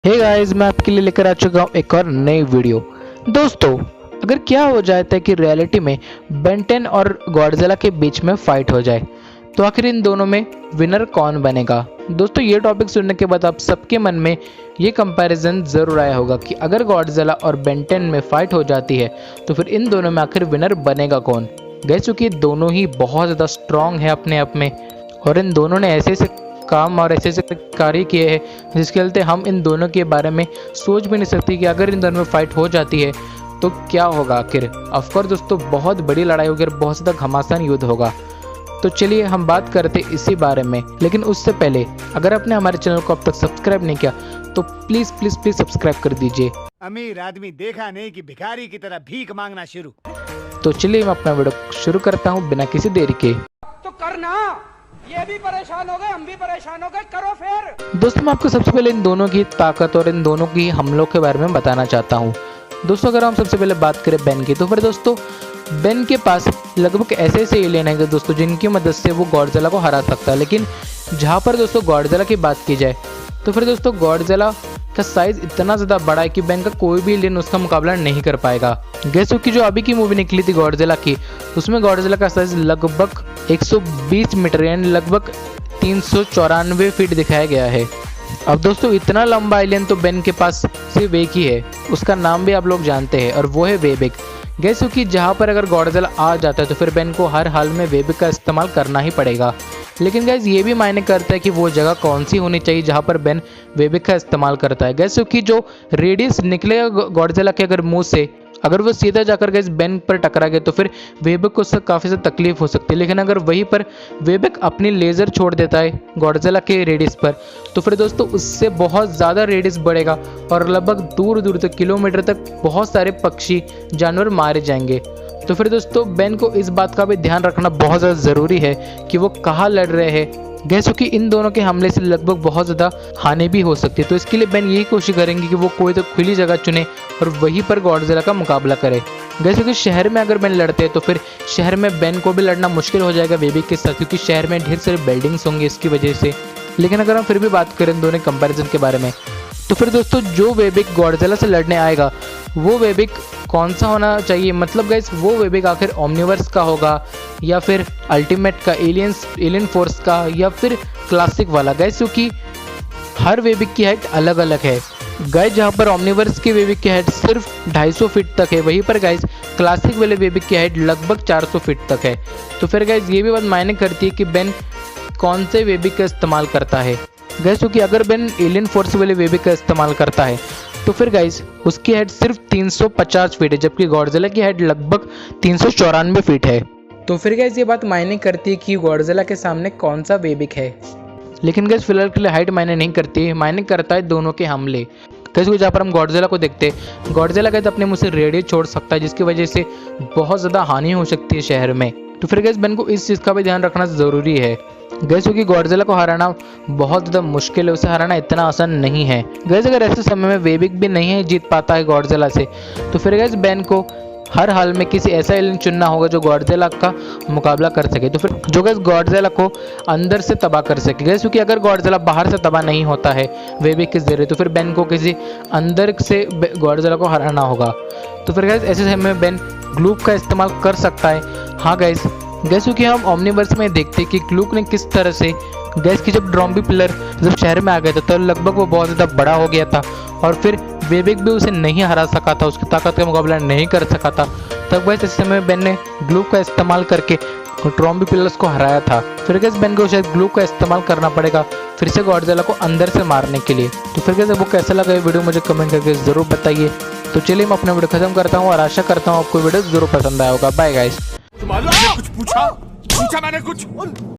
Hey guys, मैं आपके लिए लेकर आ चुका हूँ एक और नई वीडियो। दोस्तों, अगर क्या हो जाता है कि रियलिटी में बेन 10 और गॉडजिला के बीच में फाइट हो जाए, तो आखिर इन दोनों में विनर कौन बनेगा। दोस्तों, ये टॉपिक सुनने के बाद आप सबके मन में ये कंपैरिजन ज़रूर आया होगा कि अगर गॉडजिला और बेन 10 में फाइट हो जाती है तो फिर इन दोनों में आखिर विनर बनेगा कौन। गैस, चूँकि दोनों ही बहुत ज़्यादा स्ट्रॉन्ग है अपने आप में और इन दोनों ने ऐसे ऐसे काम और ऐसे ऐसे कार्य किए हैं जिसके चलते हम इन दोनों के बारे में सोच भी नहीं सकते कि अगर इन दोनों में फाइट हो जाती है तो क्या होगा आखिर। ऑफकोर्स दोस्तों, बहुत बड़ी लड़ाई होगी और बहुत ज़्यादा घमासान युद्ध होगा। तो चलिए हम बात करते इसी बारे में, लेकिन उससे पहले अगर आपने हमारे चैनल को अब तक सब्सक्राइब नहीं किया तो प्लीज़ प्लीज़ प्लीज़ सब्सक्राइब कर दीजिए। अमीर आदमी देखा नहीं कि भिखारी की तरह भीख मांगना शुरू। तो चलिए मैं अपना वीडियो शुरू करता हूँ बिना किसी देरी के। तो करना, ये भी परेशान हो गए, हम भी परेशान हो गए, करो फिर। दोस्तों, मैं आपको सबसे पहले इन दोनों की ताकत और इन दोनों की हमलों के बारे में बताना चाहता हूँ। दोस्तों, अगर हम सबसे पहले बात करें बेन की, तो फिर दोस्तों बेन के पास लगभग ऐसे ऐसे एलियन है दोस्तों जिनकी मदद से वो गॉडजिला को हरा सकता है। लेकिन जहाँ पर दोस्तों गॉडजिला की बात की जाए तो फिर दोस्तों गॉडजिला का साइज इतना ज़्यादा बड़ा है कि बेन का कोई भी एलियन उसका मुकाबला नहीं कर पाएगा। गैस, की जो अभी की मूवी निकली थी गॉडजिला की, उसमें गॉडजिला का साइज लगभग 120 मीटर यानी लगभग 394 फीट दिखाया गया है। अब दोस्तों इतना लंबा एलियन तो बेन के पास सिर्फ एक ही है, उसका नाम भी आप लोग जानते हैं और वो है वेबिक। गैस, क्योंकि जहाँ पर अगर गॉडजिला आ जाता है तो फिर बेन को हर हाल में वेबिक का इस्तेमाल करना ही पड़ेगा। लेकिन गैस, ये भी मायने करता है कि वो जगह कौन सी होनी चाहिए जहाँ पर बेन वेबिक का इस्तेमाल करता है। गैस, क्योंकि जो रेडियस निकलेगा गॉडजिला के अगर मुंह से, अगर वो सीधा जाकर गैस बेन पर टकरा गया तो फिर वेबिक को उससे काफ़ी ज़्यादा तकलीफ हो सकती है। लेकिन अगर वहीं पर वेबिक अपनी लेज़र छोड़ देता है गॉडजिला के रेडियस पर तो फिर दोस्तों उससे बहुत ज़्यादा रेडियस बढ़ेगा और लगभग दूर दूर तक, किलोमीटर तक बहुत सारे पक्षी जानवर मारे जाएंगे। तो फिर दोस्तों बेन को इस बात का भी ध्यान रखना बहुत ज़्यादा ज़रूरी है कि वो कहाँ लड़ रहे हैं। गैस, क्योंकि इन दोनों के हमले से लगभग बहुत ज़्यादा हानि भी हो सकती है। तो इसके लिए बेन यही कोशिश करेंगे कि वो कोई तो खुली जगह चुने और वहीं पर गॉडजिला का मुकाबला करे। गैस, क्योंकि शहर में अगर बेन लड़ते हैं तो फिर शहर में बेन को भी लड़ना मुश्किल हो जाएगा वेबिक के साथ, क्योंकि शहर में ढेर सारे बिल्डिंग्स होंगे इसकी वजह से। लेकिन अगर हम फिर भी बात करें इन दोनों कंपैरिजन के बारे में तो फिर दोस्तों जो वेबिक गॉडजिला से लड़ने आएगा वो वेबिक कौन सा होना चाहिए, मतलब गाइस वो वेबिक आखिर ओमनिवर्स का होगा या फिर अल्टीमेट का, एलियन फोर्स का, या फिर क्लासिक वाला। गाइस, क्योंकि हर वेबिक की हाइट अलग अलग है। गाइस, जहाँ पर ओमनिवर्स के वेबिक की हाइट सिर्फ 250 फीट तक है, वहीं पर गाइस क्लासिक वाले वेबिक की हाइट लगभग 400 फीट तक है। तो फिर गाइस ये भी बात मायने करती है कि बेन कौन से वेबिक का इस्तेमाल करता है। गैस, क्योंकि अगर बेन एलियन फोर्स वाले वेबिक का इस्तेमाल करता है तो फिर गाइस उसकी हाइट सिर्फ 350 फीट है, जबकि गॉडजिला की हाइट लगभग 394 फीट है। तो फिर गाइस ये बात मायने करती है कि गॉडजिला के सामने कौन सा वेबिक है। लेकिन गैस फिलहाल के लिए हाइट मायने नहीं करती है, मायने करता है दोनों के हमले। कैसे जहाँ पर हम गॉडजिला को देखते हैं, गॉडजिला गैस अपने मुँह से रेडियस छोड़ सकता है जिसकी वजह से बहुत ज़्यादा हानि हो सकती है शहर में। तो फिर गैस बेन को इस चीज़ का भी ध्यान रखना ज़रूरी है। गैस, क्योंकि गॉडजिला को हराना बहुत ज़्यादा मुश्किल है, उसे हराना इतना आसान नहीं है। गैस, अगर ऐसे समय में वेबिक भी नहीं जीत पाता है गॉडजिला से तो फिर गैस बेन को हर हाल में किसी ऐसा एलियन चुनना होगा जो गॉडजिला का मुकाबला कर सके, तो फिर जो गैस गॉडजिला को अंदर से तबाह कर सके। गैस, क्योंकि अगर गॉडजिला बाहर से तबाह नहीं होता है वेबिक के जरिए तो फिर बेन को किसी अंदर से गॉडजिला को हराना होगा। तो फिर गैस ऐसे समय में बेन ग्लूप का इस्तेमाल कर सकता है। हाँ गैस, क्योंकि हम ओमनिवर्स में देखते कि ग्लूक ने किस तरह से गैस की जब ड्रॉम्बी पिलर जब शहर में आ गया था तो लगभग वो बहुत ज़्यादा बड़ा हो गया था और फिर वेबिक भी उसे नहीं हरा सका था, उसकी ताकत का मुकाबला नहीं कर सका था। तब गैस इस समय बेन ने ग्लूक का इस्तेमाल करके ड्रॉम्बी पिलर्स को हराया था। फिर गैस बेन को शायद ग्लूक का इस्तेमाल करना पड़ेगा फिर से गॉडजिला को अंदर से मारने के लिए। तो फिर गैस वो कैसा लगा ये वीडियो मुझे कमेंट करके ज़रूर बताइए। तो चलिए मैं अपना वीडियो खत्म करता हूँ और आशा करता हूँ आपको वीडियो ज़रूर पसंद आया होगा। Bye guys. कुछ पूछा मैंने कुछ